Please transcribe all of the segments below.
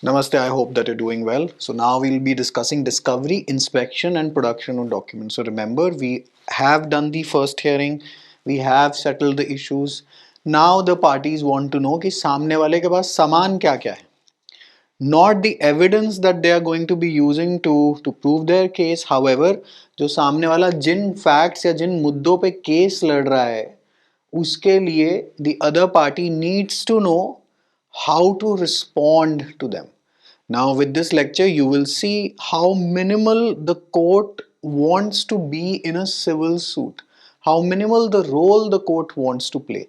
Namaste, I hope that you're doing well. So now we'll be discussing discovery, inspection and production of documents. So remember, we have done the first hearing, we have settled the issues. Now the parties want to know कि सामने वाले के पास सामान क्या क्या है. Not the evidence that they are going to be using to prove their case. However, जो सामने वाला जिन facts या जिन मुद्दों पे case लड़ रहा है उसके लिए the other party needs to know how to respond to them. Now, with this lecture, you will see how minimal the court wants to be in a civil suit, how minimal the role the court wants to play.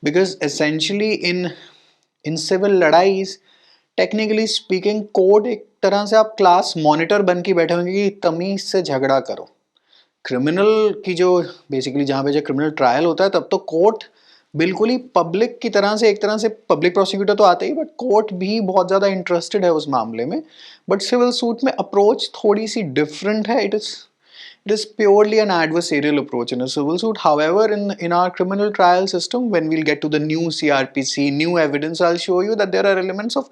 Because essentially, in civil लड़ाईज technically speaking court एक तरह से आप class monitor बन के बैठे होंगे कि तमीज से झगड़ा करो. क्रिमिनल की जो बेसिकली जहाँ पे जो क्रिमिनल ट्रायल होता है तब तो कोर्ट बिल्कुल ही पब्लिक की तरह से, एक तरह से पब्लिक प्रोसिक्यूटर तो आते ही बट कोर्ट भी बहुत ज़्यादा इंटरेस्टेड है उस मामले में. बट सिविल सूट में अप्रोच थोड़ी सी डिफरेंट है. It is purely an adversarial approach in a civil suit. However, in our criminal trial system, when we'll get to the new CRPC, new evidence, I'll show you that there are elements of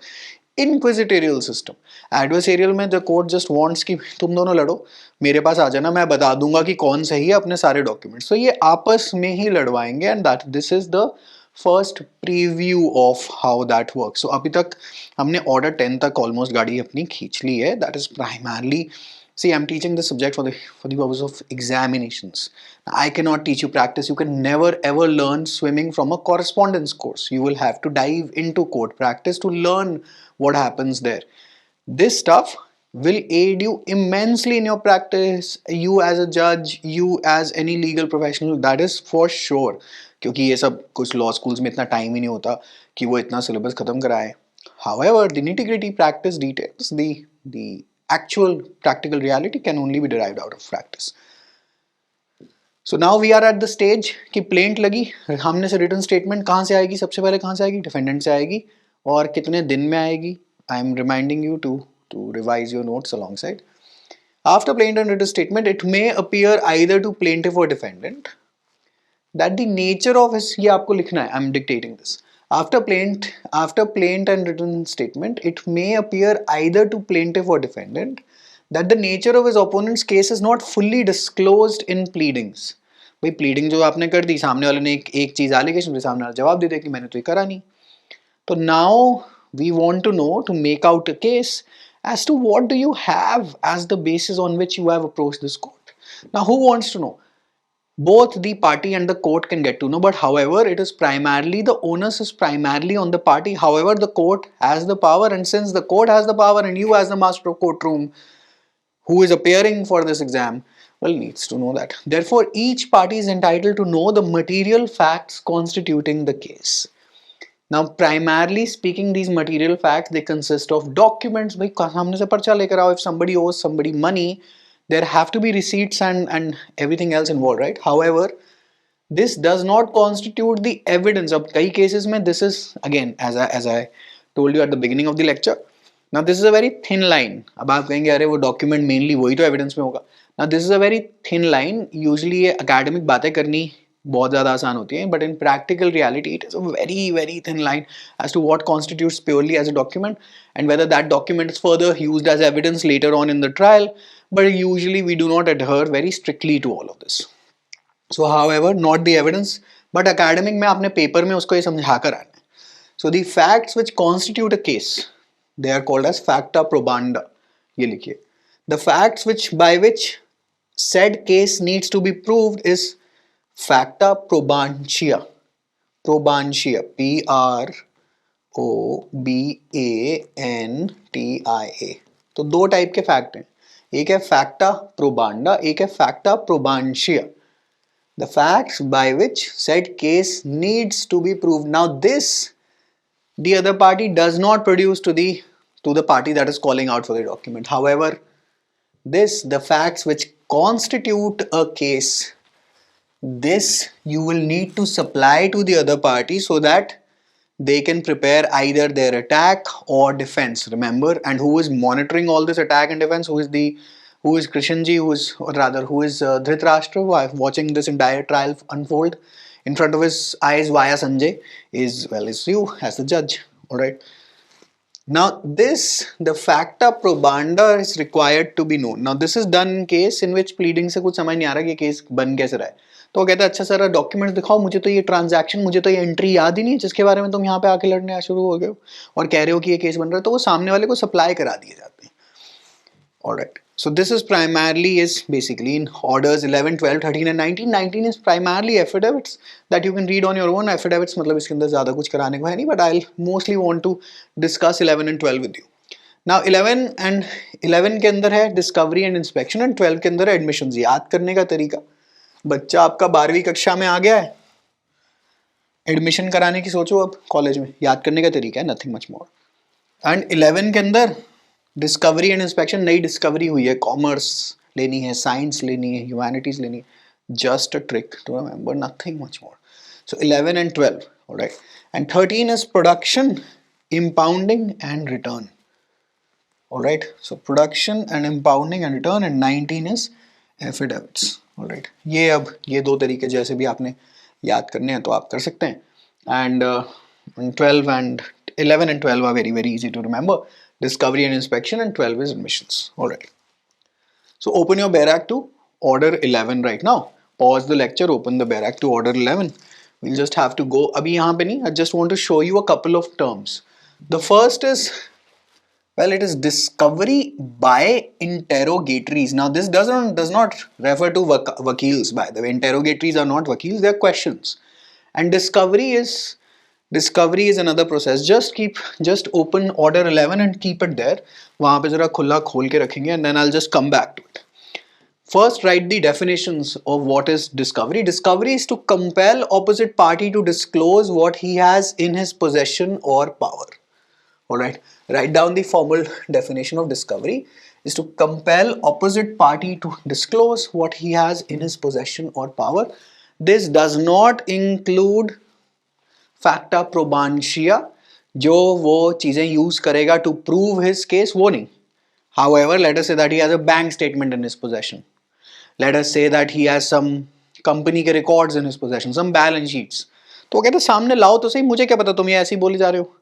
inquisitorial system. Adversarial में the court just wants कि तुम दोनों लड़ो, मेरे पास आ जाना, मैं बता दूंगा कि कौन सही है अपने सारे डॉक्यूमेंट्स. तो ये आपस में ही लड़वाएंगे and that this is the first preview of how that work. So अभी तक हमने ऑर्डर 10 तक ऑलमोस्ट गाड़ी अपनी खींच ली है. That is primarily, see, I'm teaching this subject for the purpose of examinations. I cannot teach you practice. You can never ever learn swimming from a correspondence course. You will have to dive into court practice to learn what happens there. This stuff will aid you immensely in your practice, you as a judge, you as any legal professional, that is for sure. क्योंकि ये सब कुछ law schools में इतना time ही नहीं होता कि वो इतना सिलेबस खत्म कराए. However, the nitty-gritty practice details, the actual practical reality can only be derived out of practice. So now we are at the stage कि प्लेंट लगी, हमने से रिटन स्टेटमेंट कहाँ से आएगी, सबसे पहले कहाँ से आएगी, डिफेंडेंट से आएगी और कितने दिन में आएगी. I am reminding you to revise your notes alongside. After plaintiff and written statement, it may appear either to plaintiff or defendant that the nature of his, ये आपको लिखना है, I am dictating this. After plaint and written statement, it may appear either to plaintiff or defendant that the nature of his opponent's case is not fully disclosed in pleadings. भाई pleading जो आपने कर दी, सामने वाले ने एक चीज allegation पे सामने वाला जवाब दे दिया कि मैंने तो ये करा नहीं. तो now we want to know to make out a case as to what do you have as the basis on which you have approached this court. Now who wants to know? Both the party and the court can get to know, but however it is primarily, the onus is primarily on the party. However, the court has the power, and since the court has the power and you as the master of courtroom who is appearing for this exam, well, needs to know that. Therefore, each party is entitled to know the material facts constituting the case. Now, primarily speaking, these material facts, they consist of documents. भाई सामने से पर्चा लेकर आओ. If somebody owes somebody money, there have to be receipts and everything else involved, right? However, this does not constitute the evidence. अब कई cases में this is, again, as I told you at the beginning of the lecture, now this is a very thin line. अब आप कहेंगे अरे वो document mainly वही तो evidence में होगा. Now this is a very thin line. Usually ये academic बातें करनी बहुत ज़्यादा आसान होती है, but in practical reality it is a very very thin line as to what constitutes purely as a document and whether that document is further used as evidence later on in the trial. But usually we do not adhere very strictly to all of this. So however, not the evidence, but academic में आपने paper में उसको ये समझा कर आना है. So the facts which constitute a case, they are called as facta probanda. ये लिखिए. The facts by which said case needs to be proved is facta probantia. Probantia, Probantia. तो दो टाइप के फैक्ट हैं, एक है फैक्टा प्रोबांडा, एक है फैक्टा प्रोबांशिया. The facts by which said case needs to be proved. Now this, the other party does not produce to the party that is calling out for the document. However, the facts which constitute a case, this you will need to supply to the other party so that they can prepare either their attack or defense. Remember, and who is monitoring all this attack and defense? Who is Krishanji? Who is Dhritarashtra, watching this entire trial unfold in front of his eyes via Sanjay? Is you as the judge. All right. Now this, the facta probanda is required to be known. Now this is done in case in which pleading से कुछ समझ नहीं आ रहा कि case बन कैसे रहा है, तो वो कहता है अच्छा सर डॉक्यूमेंट दिखाओ, मुझे तो ये ट्रांजैक्शन, मुझे तो ये एंट्री याद ही नहीं है जिसके बारे में तुम यहाँ पे आके लड़ने शुरू हो गए हो और कह रहे हो कि ये केस बन रहा है, तो वो सामने वाले को सप्लाई करा दिए जाते हैं. Alright, so this is primarily is basically in orders 11, 12, 13 and 19. 19 is primarily affidavits that you can read on your own. Affidavits मतलब इसके अंदर ज़्यादा कुछ कराने को है नहीं, but I'll mostly want to discuss 11 and 12 with you. Now 11 के अंदर है discovery and inspection and 12 के अंदर है admissions. याद करने का तरीका, बच्चा आपका 12वीं कक्षा में आ गया है, एडमिशन कराने की सोचो अब कॉलेज में, याद करने का तरीका है, नथिंग मच मोर. एंड 11 के अंदर डिस्कवरी एंड इंस्पेक्शन, नई डिस्कवरी हुई है, कॉमर्स लेनी है, साइंस लेनी है, ह्यूमैनिटीज लेनी है, just a trick to remember, nothing much more. So 11 and 12, alright. And 13 is production, impounding and return. Alright, so production and impounding and return, and 19 is affidavits. Alright, ये अब ये दो तरीके जैसे भी आपने याद करने हैं तो आप कर सकते हैं. And 12 and 11 and 12 are very very easy to remember. Discovery and inspection, and 12 is admissions. Alright, so open your BERAC to order 11 right now. Pause the lecture, open the BERAC to order 11. We'll just have to go, अभी यहाँ पे नहीं, I just want to show you a couple of terms. The first is, well, it is discovery by interrogatories. Now this does not refer to vakils, by the way. Interrogatories are not vakils, they are questions. And discovery is another process. Just open order 11 and keep it there. वहाँ पे जरा खुला खोल के रखेंगे, and then I'll just come back to it. First, write the definitions of what is discovery. Discovery is to compel opposite party to disclose what he has in his possession or power. Alright, write down the formal definition of discovery is to compel opposite party to disclose what he has in his possession or power. This does not include facta probantia, जो वो चीजें use करेगा to prove his case, वो नहीं. However, let us say that he has a bank statement in his possession. Let us say that he has some company के records in his possession, some balance sheets. तो वो कहते सामने लाओ तो सही, मुझे क्या पता तुम ये ऐसे ही बोले जा रहे हो.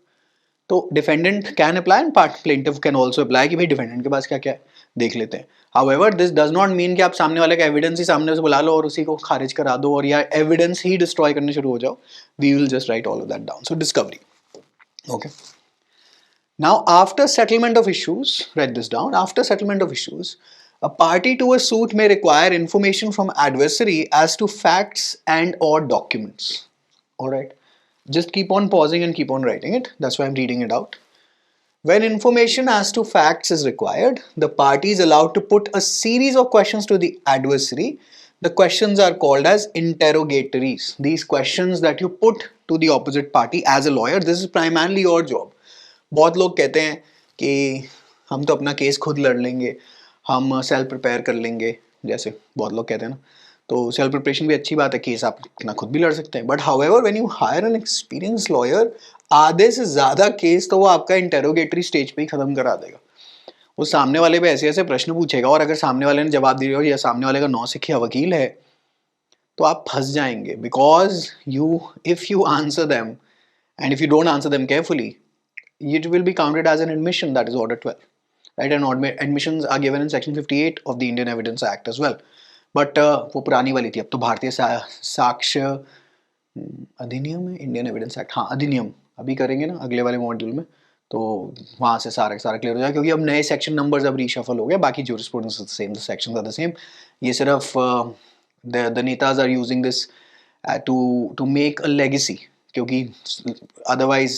तो defendant can apply and plaintiff can also apply कि भाई डिफेंडेंट के पास क्या क्या है देख लेते हैं. However this does not mean कि आप सामने वाले का एविडेंस ही सामने से बुला लो और उसी को खारिज करा दो और या एविडेंस ही डिस्ट्रॉय करने शुरू हो जाओ. We will just write all of that down. So discovery. Okay, now after settlement of issues, write this down. After settlement of issues, a party to a suit may require information from adversary as to facts and or documents. All right, just keep on pausing and keep on writing it. That's why I'm reading it out. When information as to facts is required, the party is allowed to put a series of questions to the adversary. The questions are called as interrogatories. These questions that you put to the opposite party as a lawyer, this is primarily your job. बहुत लोग कहते हैं कि हम तो अपना case खुद लड़ लेंगे, हम सेल्फ प्रिपेयर कर लेंगे, जैसे बहुत लोग कहते हैं ना. तो सेल्फ प्रिपरेशन भी अच्छी बात है, केस आप अपना खुद भी लड़ सकते हैं. But however when you hire an experience lawyer, आधे से ज़्यादा केस तो वो आपका इंटेरोगेटरी स्टेज पे ही ख़त्म करा देगा. वो सामने वाले पे ऐसे ऐसे प्रश्न पूछेगा और अगर सामने वाले ने जवाब दिया या सामने वाले का नौसिखिया वकील है तो आप फंस जाएंगे. Because if you answer them and if you don't answer them carefully, it will be counted as an admission, that is order 12, right? And admissions are given in section 58 of the Indian Evidence Act as well. But वो पुरानी वाली थी, अब तो भारतीय साक्ष्य अधिनियम है, इंडियन एविडेंस एक्ट, हाँ अधिनियम अभी करेंगे ना अगले वाले मॉड्यूल में, तो वहाँ से सारा क्लियर हो जाएगा क्योंकि अब नए सेक्शन नंबर्स अब रीशफल हो गए. बाकी jurisprudence is the same, the sections are the same. ये सिर्फ the netas are using this to make a legacy, क्योंकि otherwise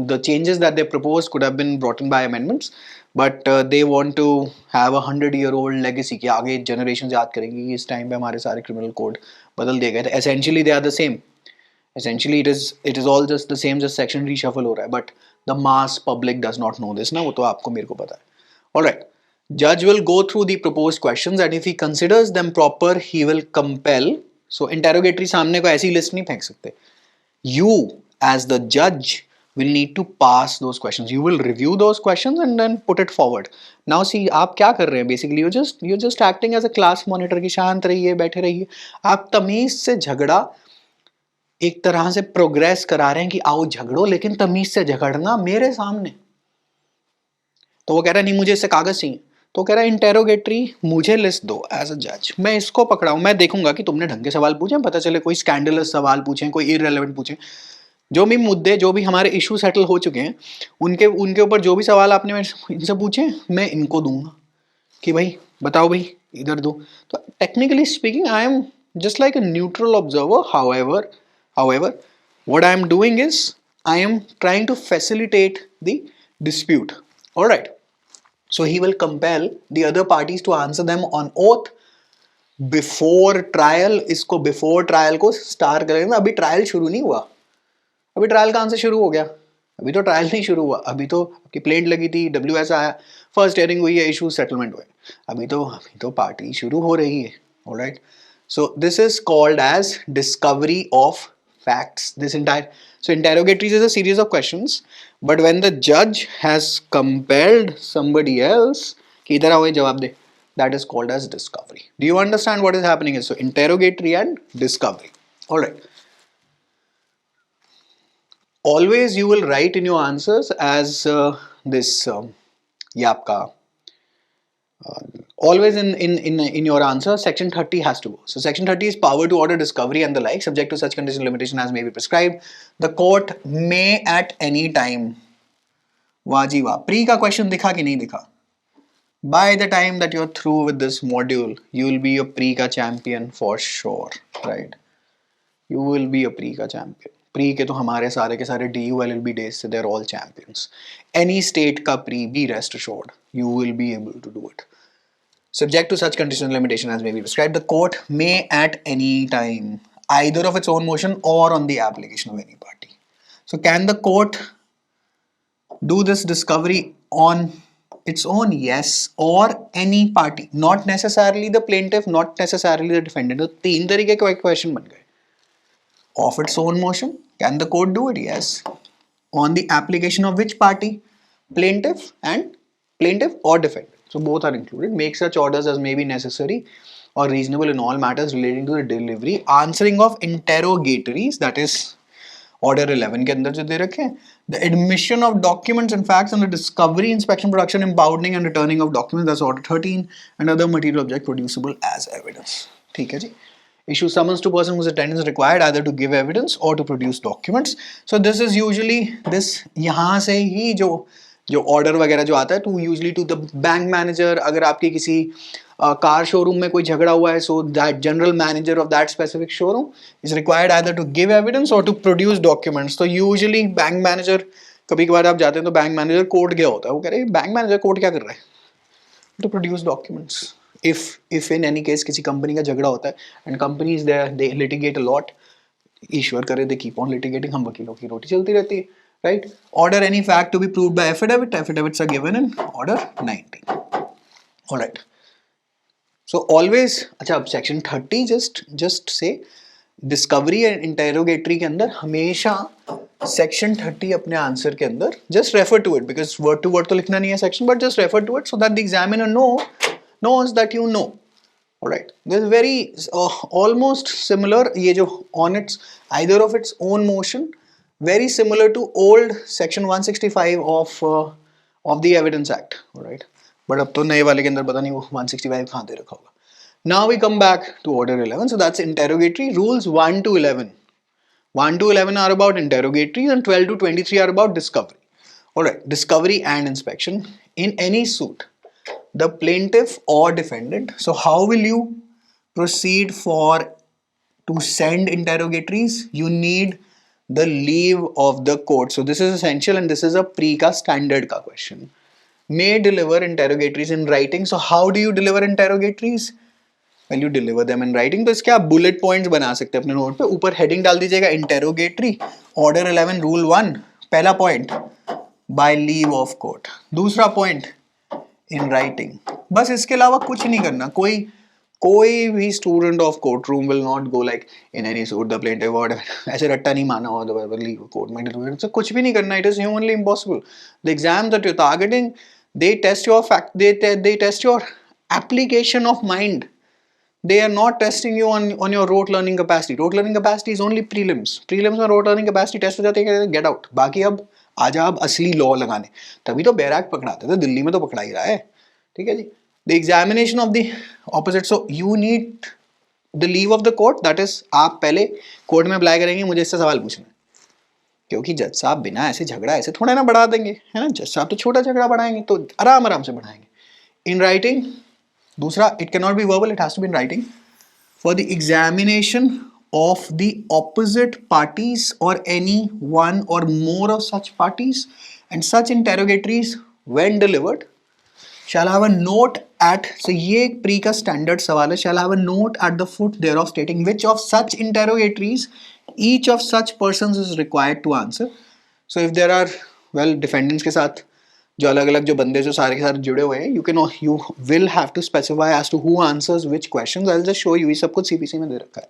the changes that they proposed could have been brought in by amendments, but they want to have a 100-year-old legacy कि आगे generations याद करेंगी कि इस time पे हमारे सारे criminal code बदल दिए गए थे. Essentially they are the same. Essentially it is all just the same, just section reshuffle हो रहा है, but the mass public does not know this ना, वो तो आपको मेरे को पता है. Alright, judge will go through the proposed questions and if he considers them proper he will compel. So interrogatory सामने को ऐसी list नहीं फेंक सकते. You as the judge will need to pass those questions. You will review those questions and then put it forward. Now see आप क्या कर रहे हैं, basically you're just acting as a class monitor कि शांत रहिए, बैठे रहिए. आप तमीज से झगड़ा एक तरह से प्रोग्रेस करा रहे हैं कि आओ झगड़ो, लेकिन तमीज से झगड़ना मेरे सामने. तो वो कह रहा है नहीं मुझे इससे कागज चाहिए, तो कह रहा है इंटेरोगेटरी मुझे लिस्ट दो एज अ जज, मैं इसको पकड़ाऊं, मैं देखूंगा कि तुमने ढंग के सवाल पूछे, पता चले कोई स्कैंडलस सवाल पूछे, कोई इररेलेवेंट पूछे, जो भी मुद्दे, जो भी हमारे इशू सेटल हो चुके हैं, उनके उनके ऊपर जो भी सवाल आपने इनसे पूछे मैं इनको दूंगा कि भाई बताओ भाई इधर दो. तो technically speaking I am just like a neutral observer. However, what I am doing is I am trying to facilitate the dispute. All right. So he will compel the other parties to answer them on oath before trial. इसको before trial को star करेंगे. अभी trial शुरू नहीं हुआ, अभी trial कहाँ से शुरू हो गया, अभी तो ट्रायल नहीं शुरू हुआ, अभी तो आपकी प्लेट लगी थी, WS आया, फर्स्ट हियरिंग हुई है, इशू सेटलमेंट हुए, अभी तो पार्टी शुरू हो रही है. Alright. So this is called as discovery of facts. So interrogatories is a series of questions, but when the judge has compelled somebody else कि इधर आओ जवाब दे, that is called as discovery. Do you understand what is happening here? So interrogatory and discovery. All right. Always you will write in your answers as this ये आपका always in your answer section 30 has to go. So section 30 is power to order discovery and the like subject to such condition limitation as may be prescribed. The court may at any time. वाह जी वाह. Pre का question दिखा कि नहीं दिखा? By the time that you're through with this module, you will be a pre का champion for sure, right? You will be a pre का champion. Pre के तो हमारे सारे के सारे DU LLB days से they're all champions. Any state का pre, be rest assured, you will be able to do it. Subject to such conditions and limitation as may be prescribed, the court may at any time, either of its own motion or on the application of any party. So can the court do this discovery on its own? Yes. Or any party, not necessarily the plaintiff, not necessarily the defendant. तो तीन तरीके के question बन गए. Of its own motion, can the court do it? Yes. On the application of which party? Plaintiff or defendant. So both are included. Make such orders as may be necessary or reasonable in all matters relating to the delivery, answering of interrogatories, that is order 11 के अंदर जो दे रखे हैं, the admission of documents and facts and the discovery, inspection, production, impounding and returning of documents, that's order 13, and other material object producible as evidence. ठीक है जी. Issue summons to person whose attendance is required either to give evidence or to produce documents. So this is usually this, यहाँ से ही जो order वगैरह जो आता है, to usually to the bank manager. अगर आपके किसी कार शोरूम में कोई झगड़ा हुआ है, so that general manager of that specific showroom is required either to give evidence or to produce documents. तो यूजुअली बैंक मैनेजर, कभी कभार आप जाते हैं तो बैंक मैनेजर कोर्ट गया होता है, वो कह रहे हैं बैंक मैनेजर कोर्ट क्या कर रहा है, to produce documents. If in any case किसी कंपनी का झगड़ा होता है and company is there, they litigate a lot, ईश्वर करे दे कीप ऑन लिटिगेटिंग, हम वकीलों की रोटी चलती रहती है. Right? Order any fact to be proved by affidavit. Affidavits are given in order 19. All right. So always, अच्छा अब section 30 just say discovery and interrogatory के अंदर हमेशा section 30 अपने answer के अंदर just refer to it, because word to word तो लिखना नहीं है section, but just refer to it so that the examiner knows that you know. All right. This is very almost similar. ये जो on its either of its own motion, very similar to old section 165 of the Evidence Act. All right. But अब तो नए वाले के अंदर पता नहीं वो 165 कहाँ दे रखा होगा. Now we come back to order 11. So that's interrogatory. Rules 1 to 11. 1 to 11 are about interrogatories and 12 to 23 are about discovery. All right. Discovery and inspection in any suit, the plaintiff or defendant. So how will you proceed to send interrogatories? You need the leave of the court. So this is essential and this is a pre ka standard ka question. May deliver interrogatories in writing. So how do you deliver interrogatories? Well, you deliver them in writing. तो इसके आप bullet points बना सकते हैं अपने note पे. ऊपर heading डाल दीजिएगा interrogatory, order 11, rule 1. पहला point, by leave of court. दूसरा point, in writing. बस इसके अलावा कुछ नहीं करना. कोई भी student of court room will not go like in any suit the plaintiff और ऐसे रट्टा नहीं माना और लीव कोर्ट में, तो कुछ भी नहीं करना. It is humanly impossible. The exam that you targeting, they test your fact, they test your application of mind. They are not testing you on your rote learning capacity. Rote learning capacity is only prelims. Prelims में rote learning capacity test हो जाती है, get out. बाकी अब आजा अब असली law लगाने, तभी तो बैराक पकड़ाते थे, दिल्ली में तो पकड़ा ही रहा है, ठीक है जी। The examination of the opposite, so you need the leave of the court, that is आप पहले कोर्ट में अप्लाई करेंगे मुझे इससे सवाल पूछना है, क्योंकि जज साहब बिना ऐसे झगड़ा ऐसे थोड़ा ना बढ़ा देंगे, है ना, जज साहब तो छोटा झगड़ा बढ़ाएंगे, तो आराम आराम से बढ़ाएंगे। इन राइटिंग, दूसरा it can not be verbal, it has to be in writing, for the examination of the opposite parties or any one or more of such parties, and such interrogatories when delivered shall have a note at, so ये एक pre का standard सवाल है, shall have a note at the foot thereof stating which of such interrogatories each of such persons is required to answer. So if there are, well, defendants के साथ जो अलग अलग जो बंदे जो सारे के साथ जुड़े हुए हैं, you will have to specify as to who answers which questions. I'll just show you, ये सब कुछ CPC में दे रखा है.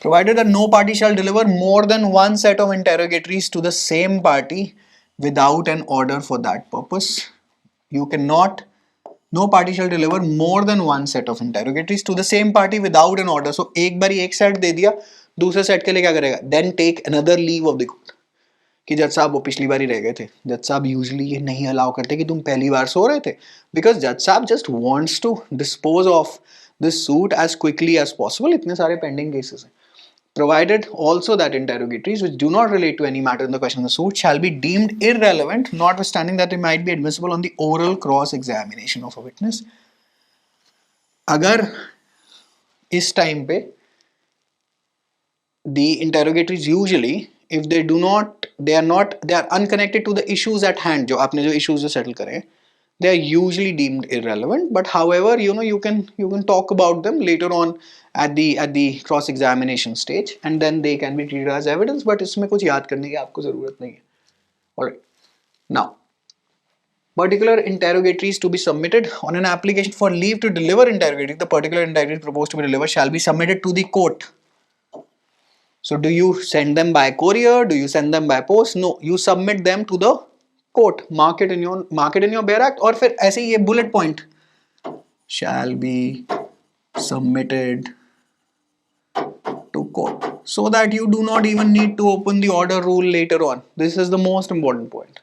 Provided that no party shall deliver more than one set of interrogatories to the same party without an order for that purpose. You cannot, no party shall deliver more than one set of interrogatories to the same party without an order. So एक बारी एक set दे दिया, दूसरे set के लिए क्या करेगा? Then take another leave of the court. कि जज साहब वो पिछली बार ही रह गए थे, जज साहब यूजली ये नहीं अलाउ करते कि तुम पहली बार सो रहे थे, बिकॉज जज साहब just wants to dispose of this suit as quickly as possible, इतने सारे पेंडिंग केसेस हैं. Provided also that interrogatories which do not relate to any matter in the question of the suit shall be deemed irrelevant, notwithstanding that they might be admissible on the oral cross examination of a witness. अगर इस time पे the interrogatories usually, if they do not, they are unconnected to the issues at hand, जो आपने जो issues जो settle करे, they are usually deemed irrelevant. But however, you can talk about them later on at the cross examination stage, and then they can be treated as evidence. But इसमें कुछ याद करने की आपको जरूरत नहीं है. Alright. Now, particular interrogatories to be submitted on an application for leave to deliver interrogatories, the particular interrogatories proposed to be delivered shall be submitted to the court. So do you send them by courier? Do you send them by post? No, you submit them to the court. Mark it in your Bare Act, और फिर ऐसे ही ये bullet point shall be submitted to court, so that you do not even need to open the order rule later on. This is the most important point.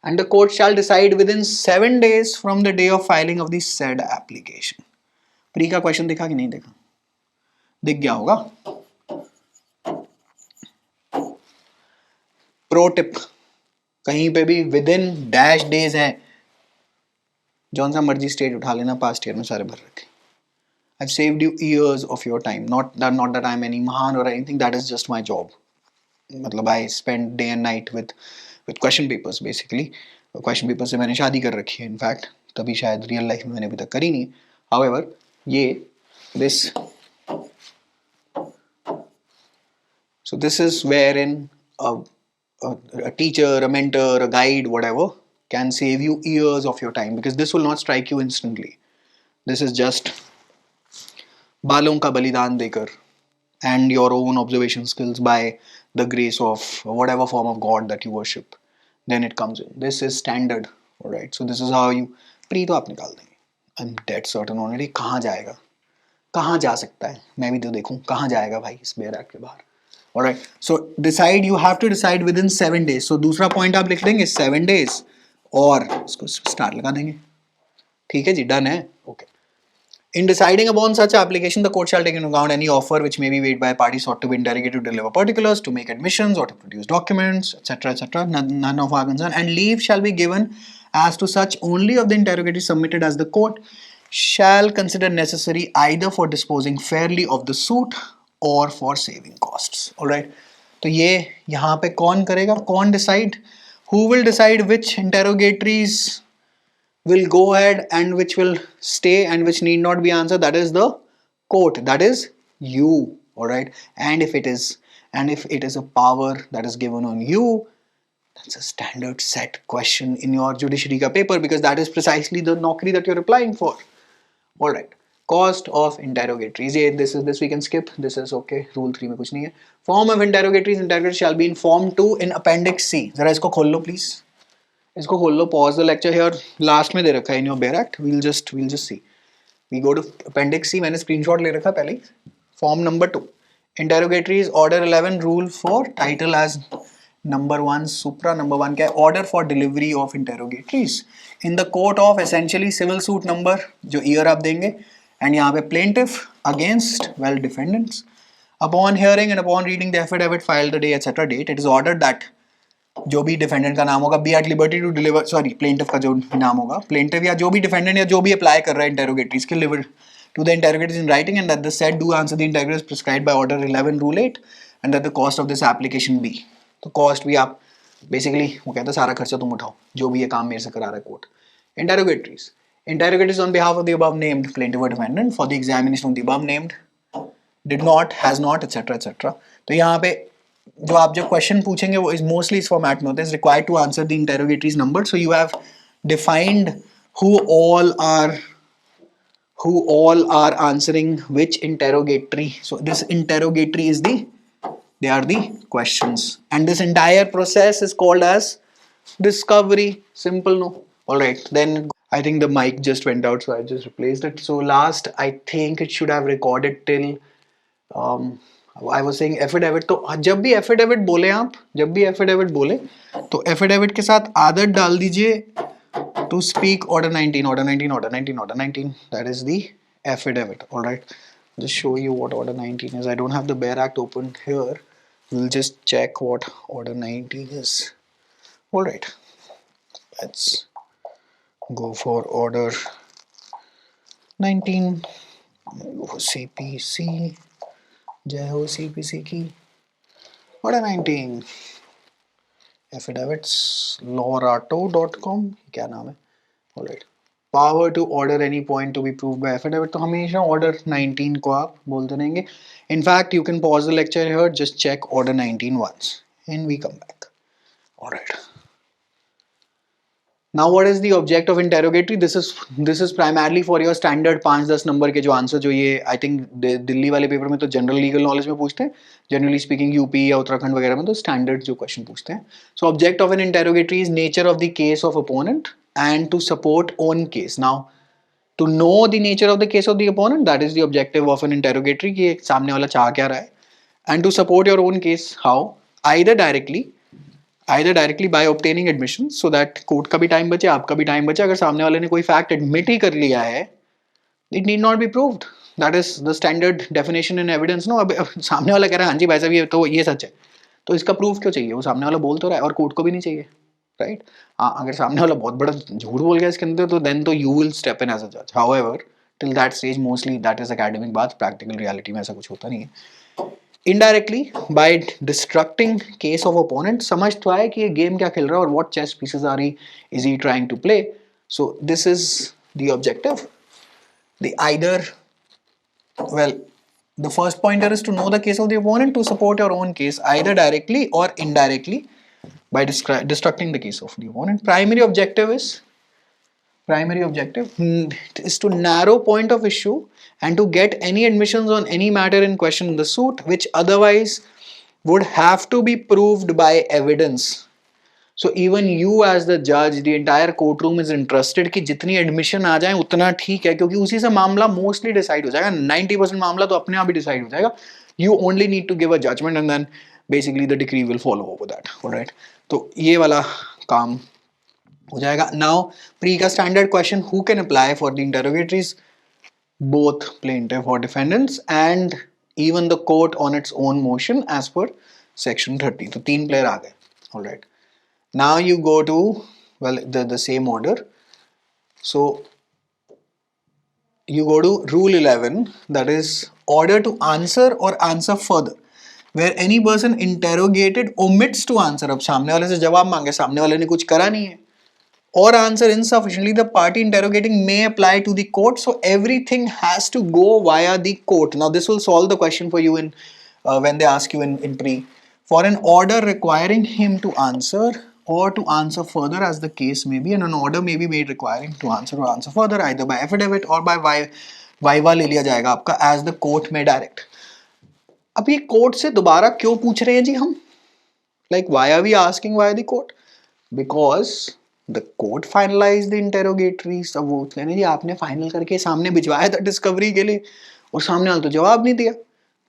And the court shall decide within 7 days from the day of filing of the said application. Pre का question देखा कि नहीं देखा? दिख गया होगा. Pro tip, कहीं पे भी विद इन डैश डेज है, जौन सा मर्जी स्टेट उठा लेना, पास्ट ईयर में सारे भर रखे. I've saved you years of your time. Not that I'm any महान or anything. That is just my job. मतलब I spend day and night with question papers basically. Question papers से मैंने शादी कर रखी है. In fact, तभी शायद रियल लाइफ में मैंने अभी तक करी नहीं. However, this is wherein a teacher, a mentor, a guide, whatever, can save you years of your time, because this will not strike you instantly. This is just बालों का बलिदान देकर and your own observation skills by the grace of whatever form of God that you worship. Then it comes in. This is standard. Alright. So this is how you pre तो आप निकाल देंगे. I'm dead certain already. कहाँ जाएगा? कहाँ जा सकता है? मैं भी तो देखूँ कहाँ जाएगा भाई इस बेयर एक्ट के बाहर. Alright. So decide, you have to decide within 7 days. So दूसरा point आप लिख लेंगे 7 days और इसको स्टार लगा देंगे. ठीक है जी, डन है. Okay. In deciding upon such application, the court shall take into account any offer which may be made by a party sought to be interrogated to deliver particulars, to make admissions, or to produce documents, etc., etc. None of our concern. And leave shall be given as to such only of the interrogatories submitted as the court shall consider necessary, either for disposing fairly of the suit or for saving costs. Alright. तो ये यहाँ पे कौन करेगा? कौन decide? Who will decide which interrogatories will go ahead and which will stay and which need not be answered? That is the court. That is you. Alright. And if it is a power that is given on you, that's a standard set question in your judiciary ka paper, because that is precisely the naukri that you're applying for. Alright. Cost of interrogatories. This we can skip. This is okay. Rule 3 में कुछ नहीं है. Form of interrogatories shall be in Form 2 in Appendix C. जरा इसको खोल लो please. इसको खोल लो. Pause the lecture here. Last में दे रखा है in your Bare Act. We'll just see. We go to Appendix C. मैंने screenshot ले रखा पहले ही. Form number 2. Interrogatories Order 11 Rule 4. Title as number one supra number one क्या है, order for delivery of interrogatories in the court of essentially civil suit number जो year आप देंगे, and यहाँ पे plaintiff against well defendants upon hearing and upon reading the affidavit filed the day etcetera date it is ordered that जो भी defendant का नाम होगा be at liberty to deliver, sorry plaintiff का जो नाम होगा, प्लेंटिफ या जो भी डिफेंडेंट या जो भी अप्लाई कर रहा है इंटेरोगेटरीज के liver to the interrogators in writing and that the said do answer the interrogators prescribed by order 11 rule 8 and that the cost of this application be, तो cost भी आप basically वो कहते हैं सारा खर्चा तुम उठाओ जो भी ये काम मेरे से करा रहा है court. Interrogatories on behalf of the above named plaintiff or defendant for the examination of the above named did not, has not, etc etc. तो यहाँ पे जो आप जब क्वेश्चन पूछेंगे वो is mostly इस फॉर्मेट में होता है, is required to answer the interrogatories number. So you have defined who all are answering which interrogatory. So this interrogatory is they are the questions, and this entire process is called as discovery. Simple, no? All right, then I think the mic just went out, so I just replaced it. So last I think it should have recorded till I was saying affidavit. तो जब भी affidavit बोले आप, जब भी affidavit बोले तो affidavit के साथ आदत डाल दीजिए to speak order 19, order 19, order 19, order 19. That is the affidavit. All right. Just show you what order 19 is. I don't have the Bare Act open here. We'll just check what order 19 is. All right. Let's go for order 19. CPC. जय हो CPC की. Order 19. affidavits lorato.com क्या नाम है. Alright. Power to order any point to be proved by affidavit. तो हमेशा order 19 को आप बोलते रहेंगे. In fact, you can pause the lecture here. Just check order 19 once, and we come back. Alright. Now, what is the object of interrogatory? This is primarily for your standard 5-10 number के जो answer जो ये I think Delhi वाले paper में तो general legal knowledge में पूछते हैं, जनरली स्पीकिंग यूपी या उत्तराखंड वगैरह में तो स्टैंडर्ड जो क्वेश्चन पूछते हैं. So object of an interrogatory is nature of the case of opponent and to support own case. Now, to know the nature of the case of the opponent, that is the objective of an interrogatory कि सामने वाला चाह क्या रहा है, and to support your own case. How? Either directly by obtaining admission, so that court का भी time बचे, आपका भी टाइम बचे. अगर सामने वाले ने कोई फैक्ट एडमिट ही कर लिया है, it need not be proved. That is the standard definition in evidence. No, अब सामने वाला कह रहा है हाँ जी भाई साहब ये तो ये सच है, तो इसका प्रूफ क्यों चाहिए? वो सामने वाला बोल तो रहा है और कोर्ट को भी नहीं चाहिए, राइट? हाँ, अगर सामने वाला बहुत बड़ा झूठ बोल गया इसके अंदर तो देन तो you will step in as a जज. However till that stage mostly that is academic बात, प्रैक्टिकल रियलिटी में ऐसा कुछ होता नहीं है. Indirectly by destructing case of opponent, समझ तो आए कि ये गेम क्या खेल रहा है और what chess pieces are he is he trying to play. So this is the objective. The either well the first pointer is to know the case of the opponent to support your own case either directly or indirectly by destructing the case of the opponent. Primary objective is to narrow point of issue and to get any admissions on any matter in question in the suit which otherwise would have to be proved by evidence. So even you as the judge, the entire courtroom is interested कि जितनी admission आ जाए उतना ठीक है, क्योंकि उसी से मामला mostly decide हो जाएगा. 90% मामला तो अपने आप ही decide हो जाएगा. You only need to give a judgment and then basically the decree will follow over that. Alright. तो ये वाला काम हो जाएगा. Now pre का standard question, who can apply for the interrogatories? Both plaintiff or defendants and even the court on its own motion as per section 30. तो 3 player आ गए. Alright. Now you go to the same order. So you go to rule 11, that is order to answer or answer further, where any person interrogated omits to answer. अब सामने वाले से जवाब मांगे, सामने वाले ने कुछ करा नहीं है, or answer insufficiently, the party interrogating may apply to the court. So everything has to go via the court. Now this will solve the question for you in when they ask you in pre. For an order requiring him to answer or to answer further as the case may be, and an order may be made requiring to answer or answer further either by affidavit or by viva ले लिया जाएगा आपका as the court may direct. अब ये court से दोबारा क्यों पूछ रहे हैं जी हम? Like why are we asking why the court? Because the court finalized the interrogatories. अब वो कहने जी आपने फाइनल करके सामने भिजवाया था डिस्कवरी के लिए और सामने वाला तो जवाब नहीं दिया,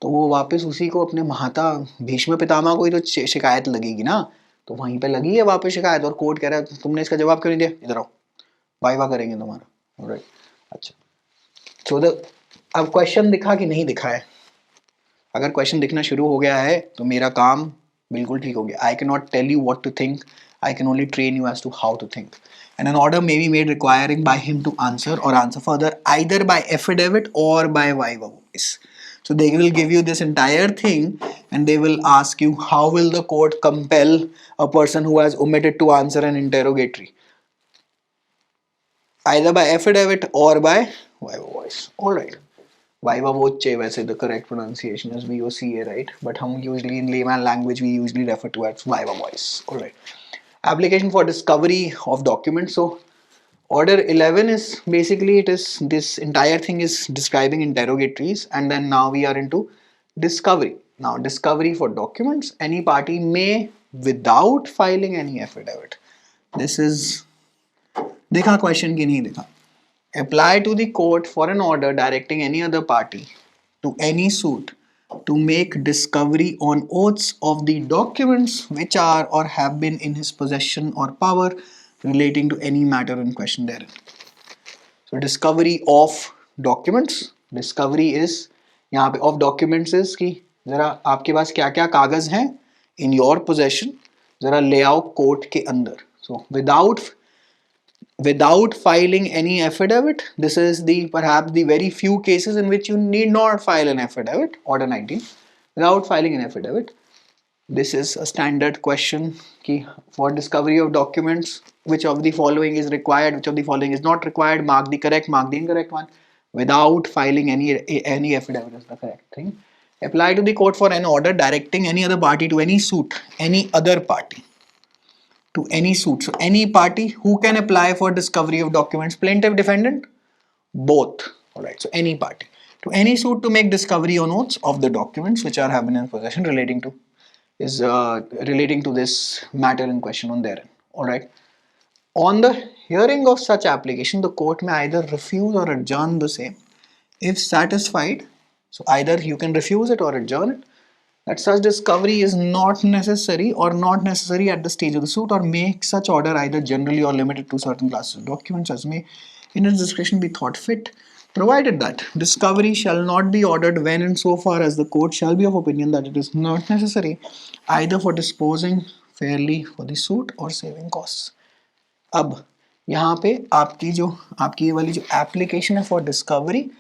तो वो वापस उसी को अपने महाता भीष्म पितामह को ही तो शिकायत लगेगी ना. तो वहीं पे लगी है वापस शिकायत और कोर्ट कह रहा है तुमने इसका जवाब क्यों नहीं दिया, इधर आओ वाइवा करेंगे तुम्हारा। ऑलराइट, अच्छा सो द अब क्वेश्चन दिखा कि नहीं दिखा है? अगर क्वेश्चन दिखना शुरू हो गया है तो मेरा काम बिल्कुल ठीक हो गया। I can not tell you what to think, I can only train you as to how to think. And an order may be made requiring by him to answer or answer further either by affidavit or by viva voce. So they will give you this entire thing and they will ask you how will the court compel a person who has omitted to answer an interrogatory, either by affidavit or by viva voce. All right. Viva voce वैसे the correct pronunciation is VOCA, right? But हम usually in layman language we usually refer to as viva voice. All right. Application for discovery of documents. So order 11 is basically it is this entire thing is describing interrogatories, and then now we are into discovery. Now discovery for documents, any party may without filing any affidavit. This is देखा question की नहीं देखा? Apply to the court for an order directing any other party to any suit to make discovery on oaths of the documents which are or have been in his possession or power relating to any matter in question therein. So discovery of documents, discovery is यहाँ पे of documents is कि जरा आपके पास क्या क्या कागज हैं in your possession, जरा ले आओ कोर्ट के अंदर. So without filing any affidavit, this is the perhaps the very few cases in which you need not file an affidavit. Order 19, without filing an affidavit. This is a standard question ki for discovery of documents, which of the following is required, which of the following is not required, mark the correct, mark the incorrect one. Without filing any affidavit is the correct thing. Apply to the court for an order directing any other party to any suit, any other party to any suit. So any party who can apply for discovery of documents, plaintiff, defendant, both. All right. So any party to any suit to make discovery on oaths of the documents which are having in possession relating to this matter in question on therein. All right. On the hearing of such application, the court may either refuse or adjourn the same if satisfied. So either you can refuse it or adjourn it, that such discovery is not necessary or not necessary at the stage of the suit, or make such order either generally or limited to certain classes of documents as may in its discretion be thought fit, provided that discovery shall not be ordered when and so far as the court shall be of opinion that it is not necessary either for disposing fairly for the suit or saving costs. अब यहाँ पे आपकी ये वाली जो application है for discovery,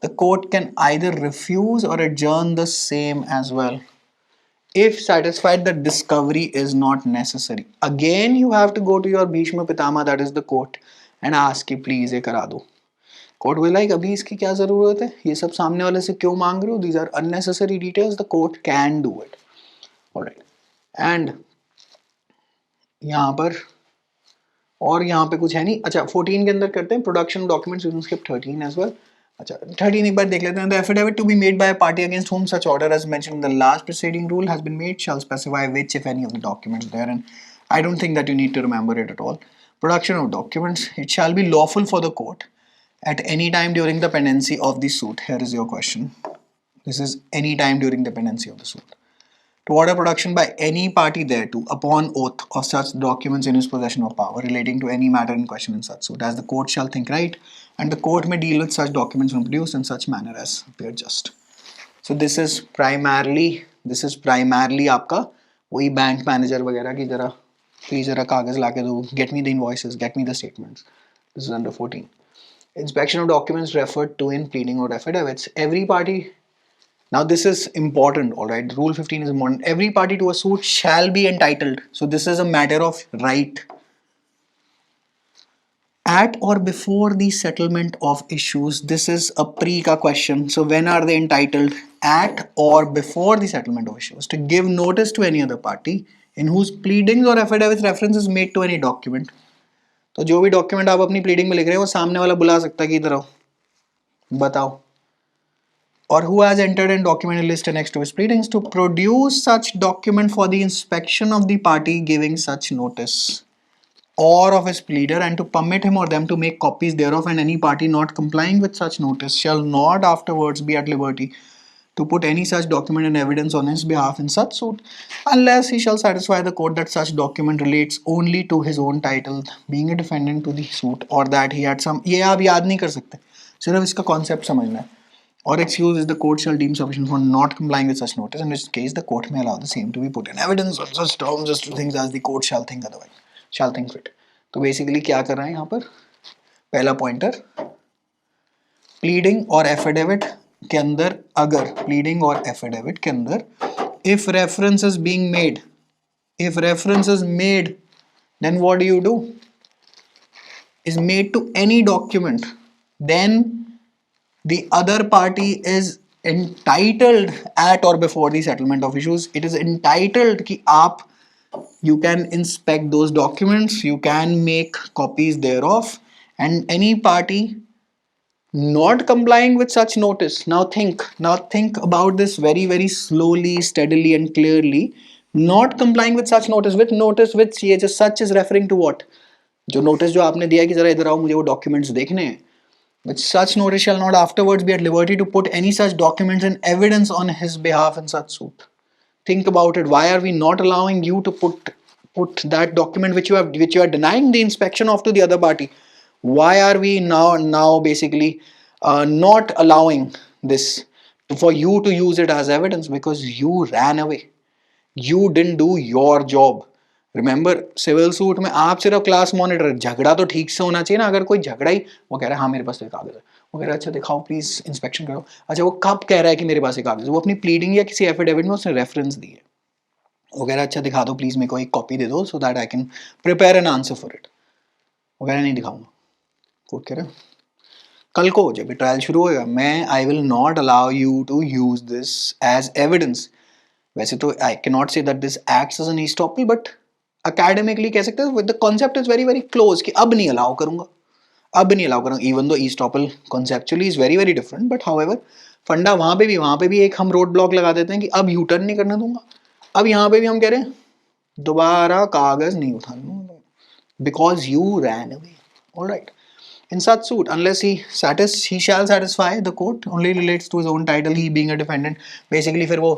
the court can either refuse or adjourn the same as well if satisfied that discovery is not necessary. Again you have to go to your Bhishma Pitama, that is the court, and ask कि please ये करा दो. Court will like अभी इसकी क्या ज़रूरत है, ये सब सामने वाले से क्यों मांग रहे हो, these are unnecessary details. The court can do it. Alright. And यहाँ पर और यहाँ पे कुछ है नहीं. अच्छा 14 के अंदर करते हैं production documents, you can skip 13 as well. अच्छा 13 एक बार देख लेते हैं. The affidavit to be made by a party against whom such order as mentioned in the last preceding rule has been made shall specify which if any of the documents therein. I don't think that you need to remember it at all. Production of documents, it shall be lawful for the court at any time during the pendency of the suit. Here is your question. This is any time during the pendency of the suit. To order production by any party thereto upon oath of such documents in his possession or power relating to any matter in question in such suit as the court shall think right, and the court may deal with such documents when produced in such manner as appear just. So this is primarily आपका वही bank manager वगैरह की जरा please जरा कागज ला के दो, get me the invoices, get me the statements. This is under 14. Inspection of documents referred to in pleading or affidavits. Every party, now this is important, all right. Rule 15 is important. Every party to a suit shall be entitled. So this is a matter of right. At or before the settlement of issues, this is a pre-ka question. So when are they entitled? At or before the settlement of issues, to give notice to any other party in whose pleadings or affidavits reference is made to any document. तो जो भी document आप अपनी pleading में लिख रहे हो वो सामने वाला बुला सकता है कि इधर आओ बताओ. Or who has entered in document list next to his pleadings to produce such document for the inspection of the party giving such notice or of his pleader, and to permit him or them to make copies thereof, and any party not complying with such notice shall not afterwards be at liberty to put any such document and evidence on his behalf in such suit, unless he shall satisfy the court that such document relates only to his own title, being a defendant to the suit, or that he had some. ये आप याद नहीं कर सकते, सिर्फ इसका concept समझना है. Or excuse is the court shall deem sufficient for not complying with such notice, in which case the court may allow the same to be put in evidence on such terms as to things as the court shall think otherwise, shall think fit. तो basically क्या कर रहे हैं यहाँ पर? पहला pointer, pleading और affidavit के अंदर, अगर प्लीडिंग और एफिडेविट के अंदर if reference is being made, if reference is made, then what do? Is made to any document, then the other party is entitled at or before the settlement of issues, it is entitled कि आप, you can inspect those documents, you can make copies thereof, and any party not complying with such notice. Now think about this very slowly, steadily and clearly. Not complying with such notice, with notice which ये जो such is referring to what? जो notice जो आपने दिया कि जरा इधर आओ मुझे वो documents देखने हैं. With such notice shall not afterwards be at liberty to put any such documents and evidence on his behalf in such suit. Think about it. Why are we not allowing you to put that document which you are denying the inspection of to the other party? Why are we now basically not allowing this for you to use it as evidence? Because you ran away. You didn't do your job. Remember civil suit में आप सिर्फ class monitor, झगड़ा तो ठीक से होना चाहिए ना. अगर कोई झगड़ा ही, वो कह रहा है हाँ मेरे पास एक कागज है, वो कह रहा है अच्छा दिखाओ प्लीज इंस्पेक्शन करो, अच्छा वो कब कह रहा है कि मेरे पास एक कागज है? वो अपनी प्लीडिंग या किसी एफिडेविट में उसने रेफरेंस दी है, वो कह रहा है अच्छा दिखा दो प्लीज मेरे को एक कॉपी दे दो so that I can prepare an answer for it. वो कह रहा है नहीं दिखाऊंगा. कोर्ट कह रहा है कल को जब ट्रायल शुरू होगा मैं I will not allow you to use this as evidence. वैसे तो I can not say that this acts as an estoppel, but academically कह सकते हैं the concept is very close कि अब नहीं अलाउ करूंगा, अब नहीं अलाउ करूंगा. Even though estoppel conceptually is very different, but however फंडा वहां पे भी एक हम रोड ब्लॉक लगा देते हैं कि अब यू टर्न नहीं करने दूंगा. अब यहाँ पे भी हम कह रहे हैं दोबारा कागज नहीं उठाने दूंगा because you ran away. Alright. In such suit, unless he shall satisfy the court only relates to his own title, he being a defendant. Basically फिर वो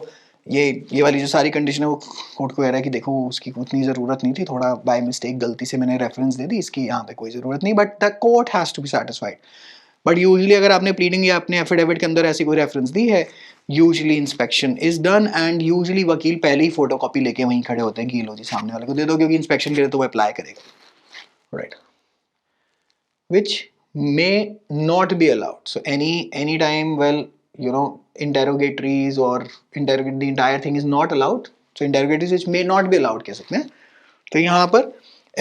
ये वाली जो सारी कंडीशन है वो कोर्ट को कह रहा है कि देखो उसकी उतनी ज़रूरत नहीं थी, थोड़ा बाय मिस्टेक गलती से मैंने रेफरेंस दे दी, इसकी यहाँ पे कोई ज़रूरत नहीं, but the court has to be satisfied. But usually अगर आपने प्लीडिंग या अपने एफिडेविट के अंदर ऐसी कोई रेफरेंस दी है, usually inspection is done and usually वकील पहले ही फोटो कॉपी लेके वहीं खड़े होते हैं कि लो जी सामने वाले को दे दो, क्योंकि इंस्पेक्शन के लिए तो वो अप्लाई करेगा. Right. Which may not be allowed. So any time, well, interrogatories or the entire thing is not allowed. So interrogatories which may not be allowed कह सकते हैं. तो यहाँ पर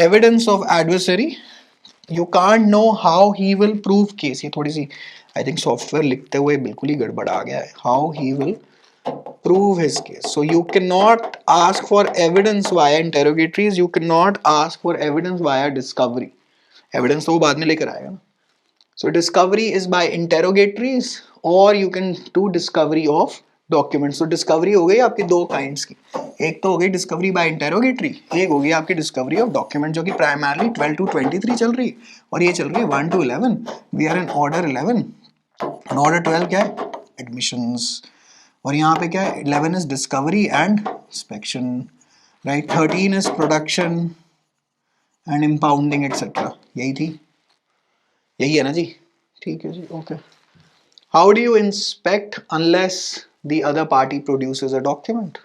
evidence of adversary, you can't know how he will prove case. ये थोड़ी सी I think software लिखते हुए बिल्कुल ही गड़बड़ आ गया है. How he will prove his case. So you cannot ask for evidence via interrogatories. You cannot ask for evidence via discovery. Evidence तो वो बाद में लेकर आएगा ना. सो डिस्कवरी इज बाय इंटेरोगेटरीज और you can do discovery of documents. तो discovery हो गई आपकी दो काइंड्स की, एक तो हो गई डिस्कवरी बाय इंटेरोगेटरी, एक हो गई आपकी डिस्कवरी ऑफ डॉक्यूमेंट जो कि प्राइमरली 12 to 23 चल रही और ये चल रही है 1 to 11. We are in order 11. Order 12 क्या है? एडमिशंस. और यहाँ पे क्या है? 11 is discovery and inspection. Right. 13 is production and impounding etcetera. यही है ना जी? ठीक है जी. Okay. How do you inspect unless the other party produces a document?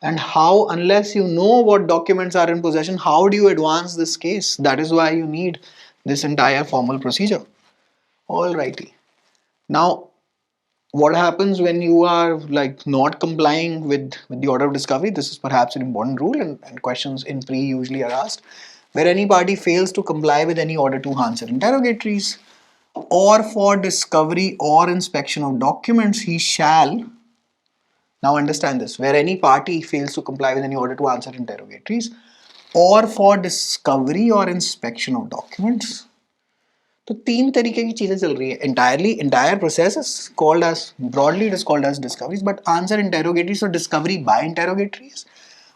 And how, unless you know what documents are in possession, how do you advance this case? That is why you need this entire formal procedure. Alrighty. Now, what happens when you are like not complying with the order of discovery? This is perhaps an important rule, and questions in pre usually are asked. Where any party fails to comply with any order to answer interrogatories or for discovery or inspection of documents, he shall, now understand this, where any party fails to comply with any order to answer interrogatories or for discovery or inspection of documents. तो तीन तरीके की चीजें चल रही है. Entire process is called as, broadly it is called as discoveries, but answer interrogatories or discovery by interrogatories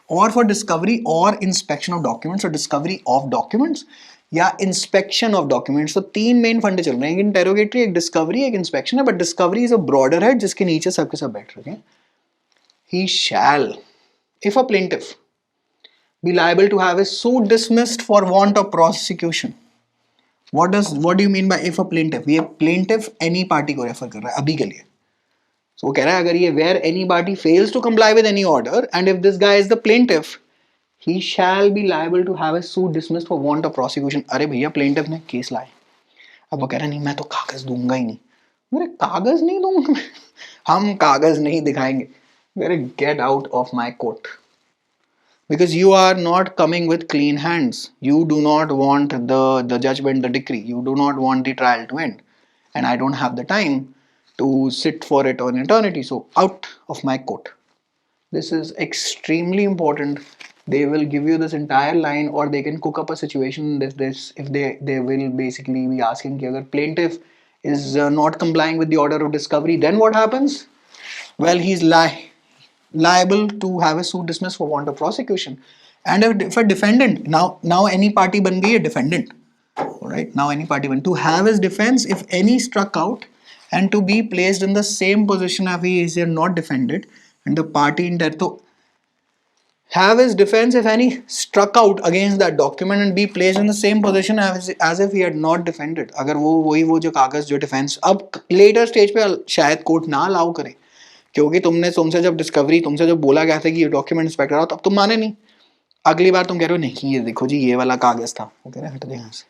or for discovery or inspection of documents or discovery of documents, या inspection of documents. तो तीन main फंडे चल रहे हैं, एक इंटेरोगेटरी, एक discovery, एक इंस्पेक्शन है, but discovery is a broader है जिसके नीचे सबके सब बैठ रहे हैं। ही शैल, if a plaintiff be liable to have his suit dismissed for want of prosecution. What do you mean by if a plaintiff? ये plaintiff any party को रेफर कर रहा है अभी के लिए। So वो कह रहा है अगर ये where any party fails to comply with any order and if this guy is the plaintiff, he shall be liable to have his suit dismissed for want of prosecution. अरे भैया plaintiff ने case लाए, अब वो कह रहा है नहीं मैं तो कागज दूंगा ही नहीं। मेरे कागज नहीं दूंगा हम कागज नहीं दिखाएंगे। मेरे get out of my court. Because you are not coming with clean hands. You do not want the judgment, the decree. You do not want the trial to end. And I don't have the time to sit for it on eternity. So out of my court. This is extremely important. They will give you this entire line or they can cook up a situation if they will basically be asking कि अगर plaintiff is not complying with the order of discovery, then what happens? Well, he's liable to have a suit dismissed for want of prosecution. And if a defendant, now any party ban gayi a defendant, right? Now any party ban to have his defense if any struck out and to be placed in the same position as he is not defended and the party in that to have his defense if any struck out against that document and be placed in the same position as if he had not defended. अगर वो जो कागज जो defence अब later stage पे शायद court ना allow करे क्योंकि तुमसे जब डिस्कवरी तुमसे जब बोला गया था कि ये डॉक्यूमेंट इंस्पेक्ट कराओ तब तुम माने नहीं। अगली बार तुम कह रहे हो नहीं ये देखो जी ये वाला कागज था, वो कह रहे हट दे यहाँ से,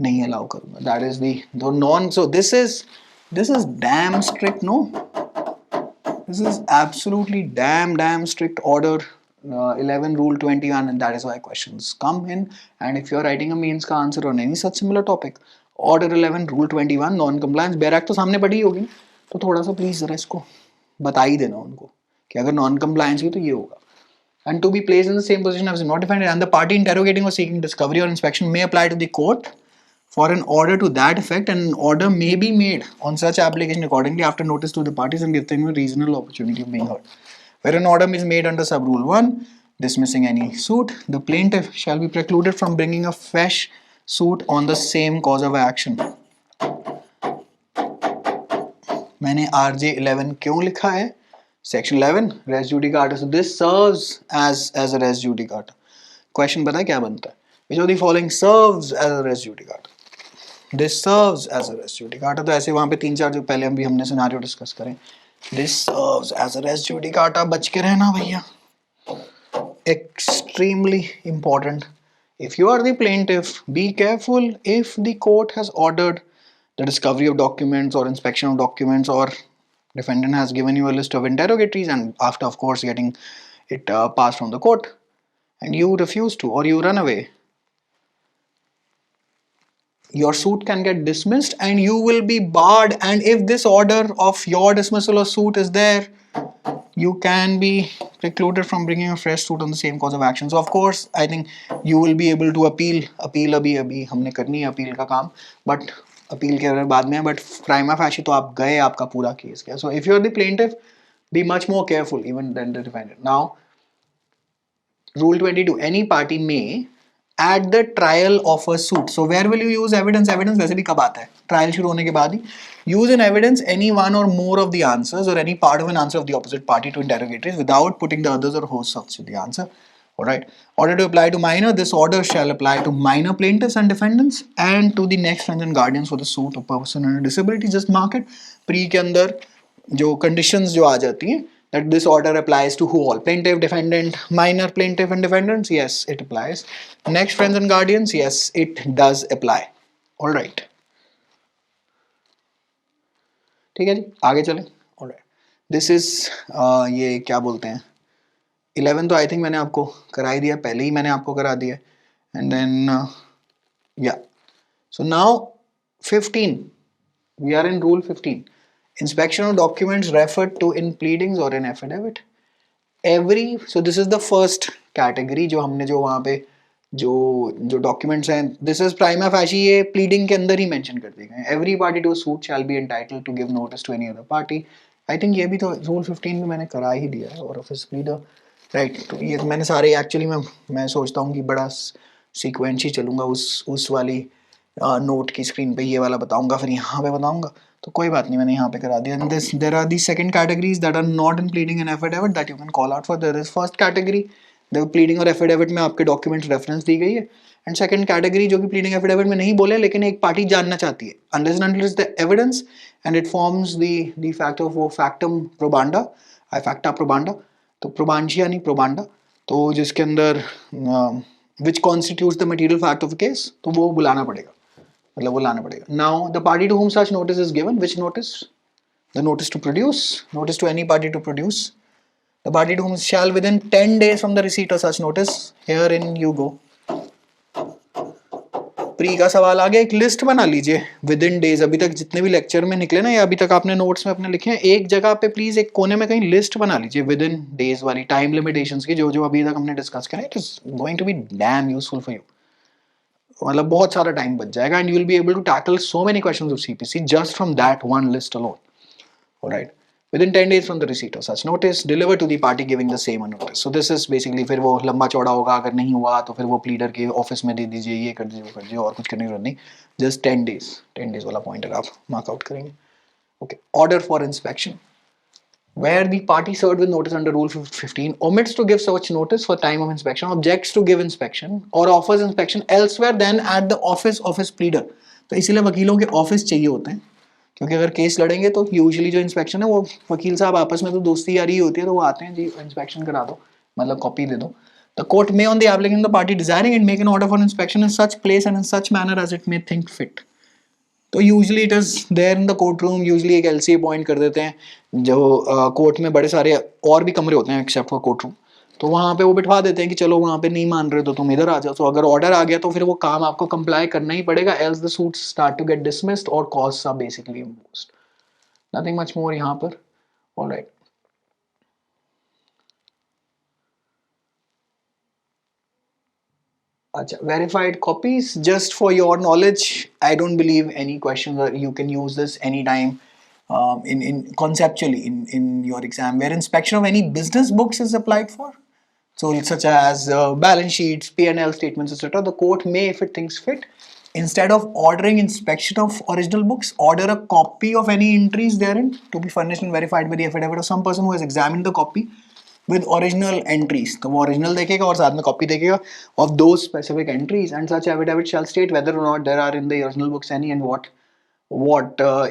नहीं अलाउ करूंगा। That is the known. So this is damn strict. No, this is absolutely damn strict order 11 rule 21 and that is why questions come in and if you are writing a means का answer on any such similar topic order 11 rule 21 non compliance bare act तो सामने पड़ी ही होगी तो थोड़ा सा please जरा इसको बता ही देना उनको कि अगर नॉन कंप्लायंस हुई तो ये होगा। And to be placed in the same position as not defended and the party interrogating or seeking discovery or inspection may apply to the court for an order to that effect and an order may be made on such application accordingly after notice to the parties and give them a reasonable opportunity of being heard. Where an order is made under sub rule 1 dismissing any suit, the plaintiff shall be precluded from bringing a fresh suit on the same cause of action. मैंने RJ 11 क्यों लिखा है? Section 11 res judicata. So this serves as a res judicata. Question पता है क्या बनता है? Which of the following serves as a res judicata? This serves as a res judicata. तो ऐसे वहाँ पे 3-4 जो पहले अभी हमने सिनारियो डिस्कस करें. This serves as a res judicata. बच के रहना भैया. Extremely important. If you are the plaintiff, be careful if the court has ordered the discovery of documents or inspection of documents or defendant has given you a list of interrogatories and after of course getting it passed from the court and you refuse to or you run away, your suit can get dismissed and you will be barred, and if this order of your dismissal of suit is there you can be precluded from bringing a fresh suit on the same cause of action. So of course I think you will be able to appeal अभी हमने करनी है appeal का काम, but appeal के बाद में, but prima फैशी तो आप गए, आपका पूरा केस गया. So if you are the plaintiff be much more careful even then the defendant. Now rule 22 any party में at the trial of a suit. So where will you use evidence? Evidence वैसे भी कब आता है? Trial शुरू होने के बाद ही. Use in evidence any one or more of the answers or any part of an answer of the opposite party to interrogatories without putting the others or hosts of the answer. Alright. Order to apply to minor. This order shall apply to minor plaintiffs and defendants and to the next friends and guardians for the suit of person under disability. Just mark it. Pre के अंदर जो conditions जो आ जाती हैं, that this order applies to who all? Plaintiff, defendant, minor plaintiff and defendants? Yes, it applies. Next, friends and guardians? Yes, it does apply. Alright. ठीक है जी, आगे चलें. Alright. This is ये क्या बोलते हैं 11 तो आई थिंक मैंने आपको करा ही दिया, पहले ही मैंने आपको करा दिया. And then yeah. So now 15. We are in rule 15. Inspection of documents referred to in pleadings or in affidavit. So this is the first category जो हमने जो वहाँ पे जो documents हैं, this is prima facie ये pleading के अंदर ही mention कर दिए गए. Every party to a suit shall be entitled to give notice to any other party. I think ये भी तो rule 15 में मैंने करा ही दिया है. और ऑफिस pleader, right? तो ये मैंने सारे actually मैं सोचता हूँ कि बड़ा सीक्वेंस ही चलूंगा, उस वाली नोट की स्क्रीन पे ये वाला बताऊंगा, फिर यहाँ पे बताऊंगा, तो कोई बात नहीं, मैंने यहाँ पे करा दिया. And this there are the second categories that are not in pleading and affidavit that you can call out for. There is first category, the pleading और एफिडेविट में आपके डॉक्यूमेंट रेफरेंस दी गई है. एंड सेकंड कैटेगरी जो कि pleading affidavit में नहीं बोले लेकिन एक पार्टी जानना चाहती है, unless and until the evidence and it forms the fact of वो फैक्टम प्रोबांडा, आई फैक्टा प्रोबांडा, तो प्रोबांशिया नहीं प्रोबांडा, तो जिसके अंदर which constitutes the material fact of case, तो वो बुलाना पड़ेगा, मतलब वो लाना पड़ेगा. Now the party to whom such notice is given, which notice? The notice to produce, notice to any party to produce. The party to whom shall within 10 days from the receipt of such notice, herein you go. Pre का सवाल आ गया, एक list बना लीजिए within days. अभी तक जितने भी लेक्चर में निकले ना या अभी तक आपने नोट्स में अपने लिखे हैं, एक जगह पे प्लीज एक कोने में कहीं लिस्ट बना लीजिए विद इन डेज वाली, टाइम लिमिटेशंस की, जो जो अभी तक हमने डिस्कस करा. It is going to be damn useful for you. मतलब बहुत सारा टाइम बच जाएगा and you will be able to tackle so many questions of CPC just from that one list alone. Alright. Within 10 days from the receipt of such notice, deliver to the party giving the same notice. So this is basically, फिर वो लंबा चौड़ा होगा, अगर नहीं हुआ तो फिर वो प्लीडर के ऑफिस में दे दीजिए, ये कर दीजिए, वो कर दीजिए, और कुछ करने की जरूरत नहीं. जस्ट 10 days वाला पॉइंटर आप मार्क आउट करेंगे. Okay. Order for inspection, where the party served with notice under rule 15 omits to give such notice for time of inspection, objects to give inspection or offers inspection elsewhere than at the office of his pleader. तो इसीलिए वकीलों के office चाहिए होते हैं, क्योंकि अगर case लड़ेंगे तो यूजुअली जो इंस्पेक्शन है वो वकील साहब आपस में तो दोस्ती यारी होती है, तो वो आते हैं जी इंस्पेक्शन करा दो, मतलब कॉपी दे दो. The court may on the applicant the party desiring it make an order for inspection in such place and in such manner as it may think fit. तो usually it is there in the court room, usually एक LC appoint कर देते हैं, जो court में बड़े सारे और भी कमरे होते हैं एक्सेप्ट फॉर कोर्ट रूम, तो वहाँ पे वो बिठवा देते हैं कि चलो वहाँ पे नहीं मान रहे तो तुम इधर आ जाओ. तो अगर ऑर्डर आ गया तो फिर वो काम आपको कंप्लाई करना ही पड़ेगा, else the suit start to get dismissed और costs are basically imposed. Nothing much more यहाँ पर. All right. अच्छा, verified copies, just for your knowledge, I don't believe any questions, or you can use this anytime in conceptually in your exam, where inspection of any business books is applied for. So such as balance sheets, P&L statements, etc. The court may, if it thinks fit, instead of ordering inspection of original books, order a copy of any entries therein to be furnished and verified by the affidavit of some person who has examined the copy with original entries. तो वो original देखेगा और साथ में copy देखेगा of those specific entries, and such affidavit shall state whether or not there are in the original books any and what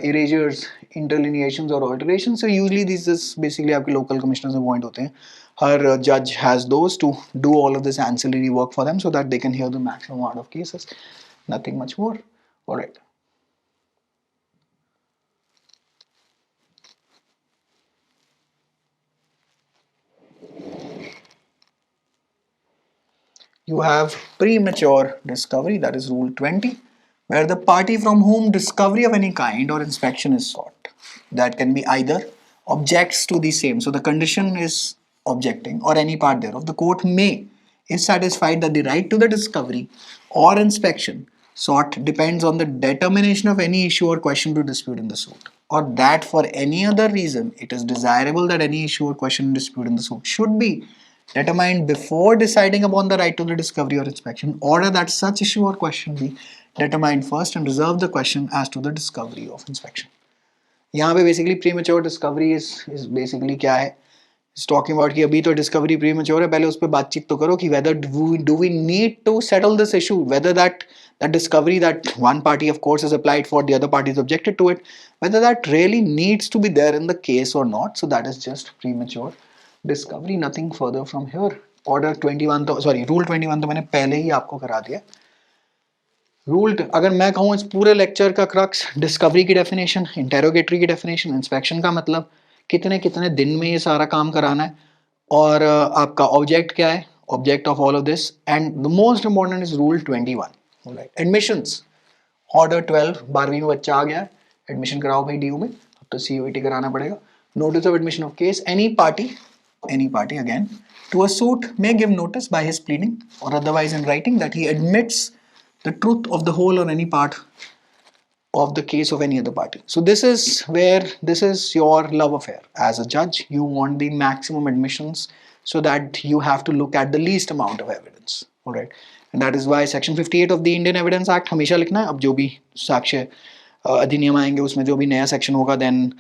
erasures, interlineations or alterations. So usually these is basically आपके local commissioners appoint होते हैं. Her judge has those to do all of this ancillary work for them so that they can hear the maximum amount of cases. Nothing much more. All right. You have premature discovery, that is rule 20, where the party from whom discovery of any kind or inspection is sought, that can be either objects to the same, so the condition is objecting, or any part thereof, the court may, if satisfied that the right to the discovery or inspection sought depends on the determination of any issue or question to dispute in the suit, or that for any other reason it is desirable that any issue or question in dispute in the suit should be determined before deciding upon the right to the discovery or inspection, order that such issue or question be determined first and reserve the question as to the discovery of inspection. यहाँ पे basically premature discovery is basically क्या है? It's talking about कि अभी तो discovery premature है, पहले उस पर बातचीत तो करो कि whether do we need to settle this issue, whether that discovery that one party of course is applied for, the other party is objected to it, whether that really needs to be there in the case or not. So that is just premature discovery, nothing further from here. Order 21 तो sorry rule 21 तो मैंने पहले ही आपको करा दिया. Rule अगर मैं कहूँ इस पूरे लेक्चर का क्रक्स डिस्कवरी की डेफिनेशन, इंटेरोगेटरी की डेफिनेशन, इंस्पेक्शन का मतलब कितने कितने दिन में ये सारा काम कराना है, और आपका ऑब्जेक्ट क्या है, object of all of this, and the most important is rule 21. Admissions, order 12, 12वीं में बच्चा आ गया है, एडमिशन कराओ भाई डीयू में, अब तो COET कराना पड़ेगा. Notice of admission of case, any party again to a suit may give notice by his pleading or otherwise in writing that he admits the truth of the whole or any part of the case of any other party. So this is where this is your love affair. As a judge, you want the maximum admissions so that you have to look at the least amount of evidence. Alright, and that is why section 58 of the Indian evidence act हमेशा लिखना है. अब जो भी साक्ष्य अधिनियम आएंगे उसमें जो भी नया सेक्शन होगा देन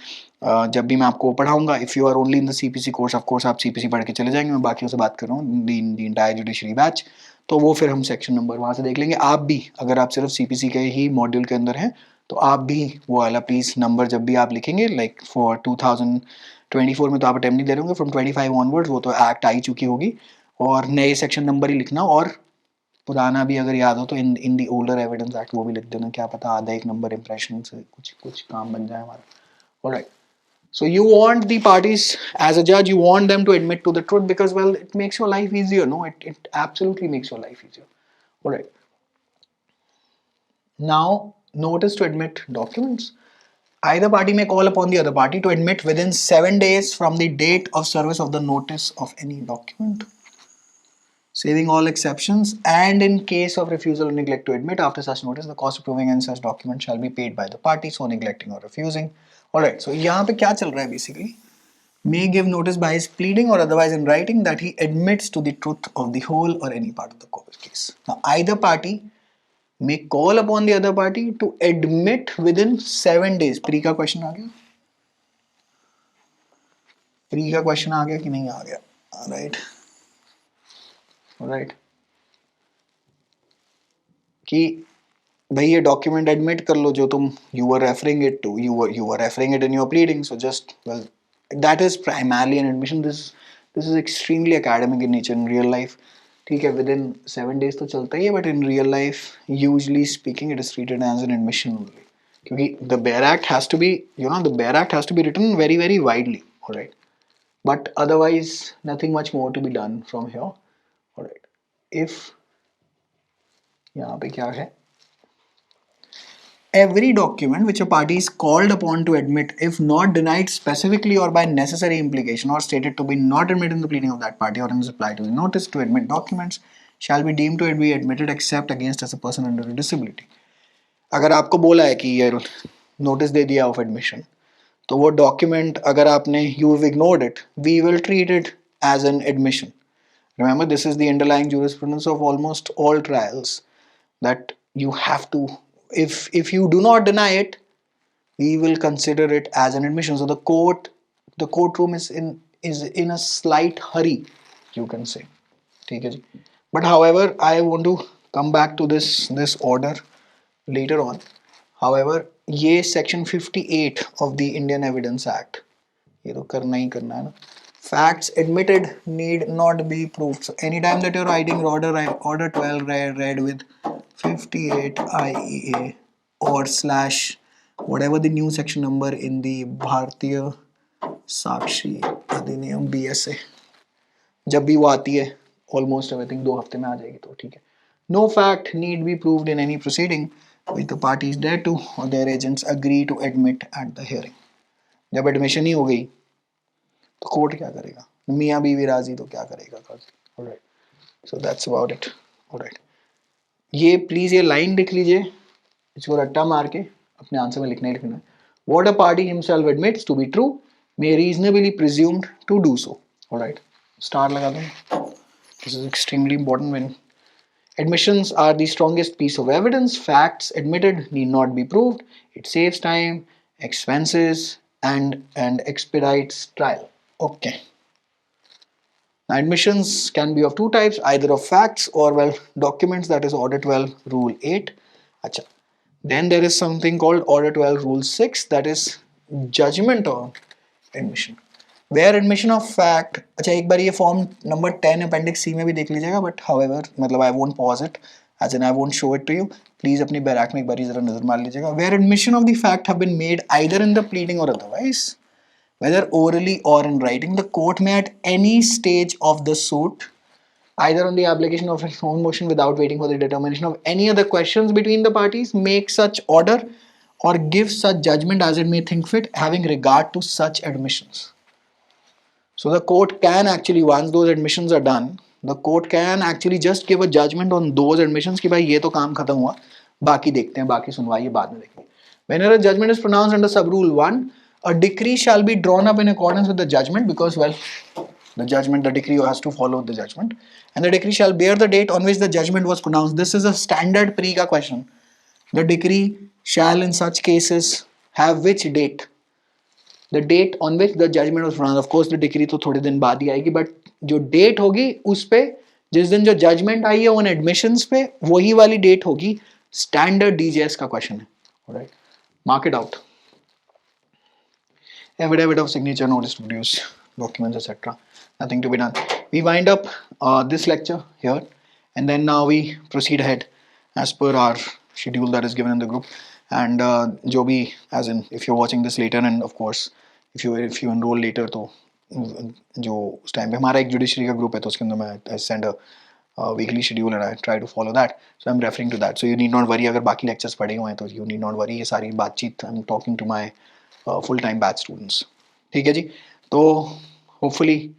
जब भी मैं आपको पढ़ाऊंगा, if you are only in the CPC course, of course आप सीपीसी पढ़ के चले जाएंगे, मैं बाकियों से बात कर रहा हूँ द इंटायर जुडिशरी बैच, तो वो फिर हम सेक्शन नंबर वहाँ से देख लेंगे. आप भी अगर आप सिर्फ सीपीसी के ही मॉड्यूल के अंदर हैं तो आप भी वो वाला प्लीज़ नंबर जब भी आप लिखेंगे, लाइक फॉर 2024 में तो आप अटेम्प्ट नहीं दे रहे होंगे, फ्रॉम 25 ऑनवर्ड्स वो तो एक्ट आई चुकी होगी, और नए सेक्शन नंबर ही लिखना, और पुराना भी अगर याद हो तो इन दी ओल्डर एविडेंस एक्ट वो भी लिख देना, क्या पता आधा एक नंबर इंप्रेशन से कुछ कुछ काम बन जाए हमारा. Alright, so you want the parties, as a judge you want them to admit to the truth because well it makes your life easier. No, it absolutely makes your life easier. All right, now notice to admit documents. Either party may call upon the other party to admit within 7 days from the date of service of the notice of any document, saving all exceptions, and in case of refusal or neglect to admit after such notice, the cost of proving any such document shall be paid by the party so neglecting or refusing. Alright, so यहाँ पे क्या चल रहा है basically? May give notice by his pleading or otherwise in writing that he admits to the truth of the whole or any part of the case. Now either party may call upon the other party to admit within 7 days. Pre का question आ गया? Pre का question आ गया कि नहीं आ गया? Alright. Alright. कि भाई ये डॉक्यूमेंट एडमिट कर लो जो तुम you were referring it to, you were referring it in your pleading, so just well that is primarily an admission. This is extremely academic in nature. In real life ठीक है within 7 days तो चलता ही है, but in real life usually speaking it is treated as an admission only, क्योंकि the Bare Act has to be, you know, the Bare Act has to be written very very widely. Alright, but otherwise nothing much more to be done from here. Alright, if यहाँ पे क्या है, every document which a party is called upon to admit, if not denied specifically or by necessary implication or stated to be not admitted in the pleading of that party or in reply to the notice to admit documents, shall be deemed to be admitted except against as a person under a disability. अगर आपको बोला है कि ये notice दे दिया of admission, तो वो document अगर आपने you have ignored it, we will treat it as an admission. Remember, this is the underlying jurisprudence of almost all trials, that you have to, if you do not deny it, we will consider it as an admission. So the courtroom is in a slight hurry, you can say. ठीक है जी. But however, I want to come back to this order later on. However, ये section 58 of the Indian Evidence Act, ये तो करना ही करना है ना. Facts admitted need not be proved. So anytime that you're writing order 12 read with 58 IEA or slash whatever the new section number in the Bharatiya Sakshi Adhiniyam BSA, जब भी वो आती है almost everything 2 हफ्ते में आ जाएगी, तो ठीक है. No fact need be proved in any proceeding which the parties dare to or their agents agree to admit at the hearing. जब एडमिशन ही हो गई तो कोर्ट क्या करेगा? मियाँ बीवी राजी तो क्या करेगा? Alright, so that's about it. Alright, ये प्लीज ये लाइन लिख लीजिए, इसको रट्टा मार के अपने आंसर में लिखना ही लिखना है. What a party himself admits to be true may reasonably presumed to do so. Alright, star लगा दो. This is extremely important. When admissions are the strongest piece of evidence, facts admitted need not be proved. It saves time, expenses, and expedites trial. Okay. Now admissions can be of 2 types, either of facts or well documents, that is order 12 rule 8. Acha. Then there is something called order 12 rule 6, that is judgment on admission. Where admission of fact, अच्छा एक बार ये form number 10 appendix सी में भी देख लीजिएगा, but however मतलब I won't pause it as in I won't show it to you. Please अपनी बैराक में एक बार जरा नजर मार लीजिएगा. Where admission of the fact have been made either in the pleading or otherwise, whether orally or in writing, the court may at any stage of the suit, either on the application of its own motion without waiting for the determination of any other questions between the parties, make such order or give such judgment as it may think fit, having regard to such admissions. So the court can actually, once those admissions are done, the court can actually just give a judgment on those admissions कि भाई ये तो काम खत्म हुआ, बाकी देखते हैं, बाकी सुनवाई है बाद में देखेंगे. Whenever a judgment is pronounced under sub rule 1, a decree shall be drawn up in accordance with the judgment, because well The judgment, the decree has to follow the judgment. And the decree shall bear the date on which the judgment was pronounced. This is a standard pre ka question. The decree shall in such cases have which date? The date on which the judgment was pronounced. Of course, the decree तो थोड़े दिन बाद ही आएगी, but जो date होगी उस पे जिस दिन जो judgment आई है उन admissions पे वही वाली date होगी. Standard DJS का question है. Alright, mark it out. Affidavit of signature, notice to produce, documents, etc. Nothing to be done. We wind up this lecture here, and then now we proceed ahead as per our schedule that is given in the group. And जो भी, as in if you're watching this later, and of course if you enroll later, तो जो उस time पे हमारा एक judiciary का group है तो उसके अंदर मैं I send a weekly schedule and I try to follow that. So I'm referring to that. So you need not worry. अगर बाकी lectures पढ़े हुए हैं तो you need not worry. ये सारी बातचीत I'm talking to my full-time batch students. ठीक है जी. तो hopefully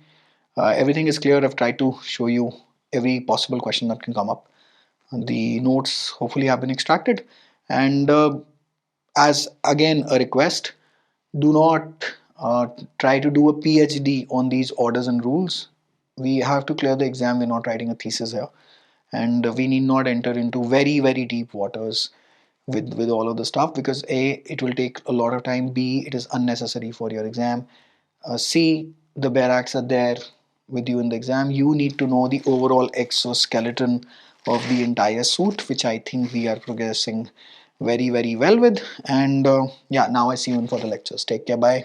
everything is clear. I've tried to show you every possible question that can come up. The notes hopefully have been extracted, and as again a request, do not try to do a PhD on these orders and rules. We have to clear the exam. We're not writing a thesis here, and we need not enter into very deep waters with all of the stuff, because A, it will take a lot of time, B, it is unnecessary for your exam, C, the barracks are there with you in the exam. You need to know the overall exoskeleton of the entire suit, which I think we are progressing very well with. And yeah, now I see you in for the lectures. Take care, bye.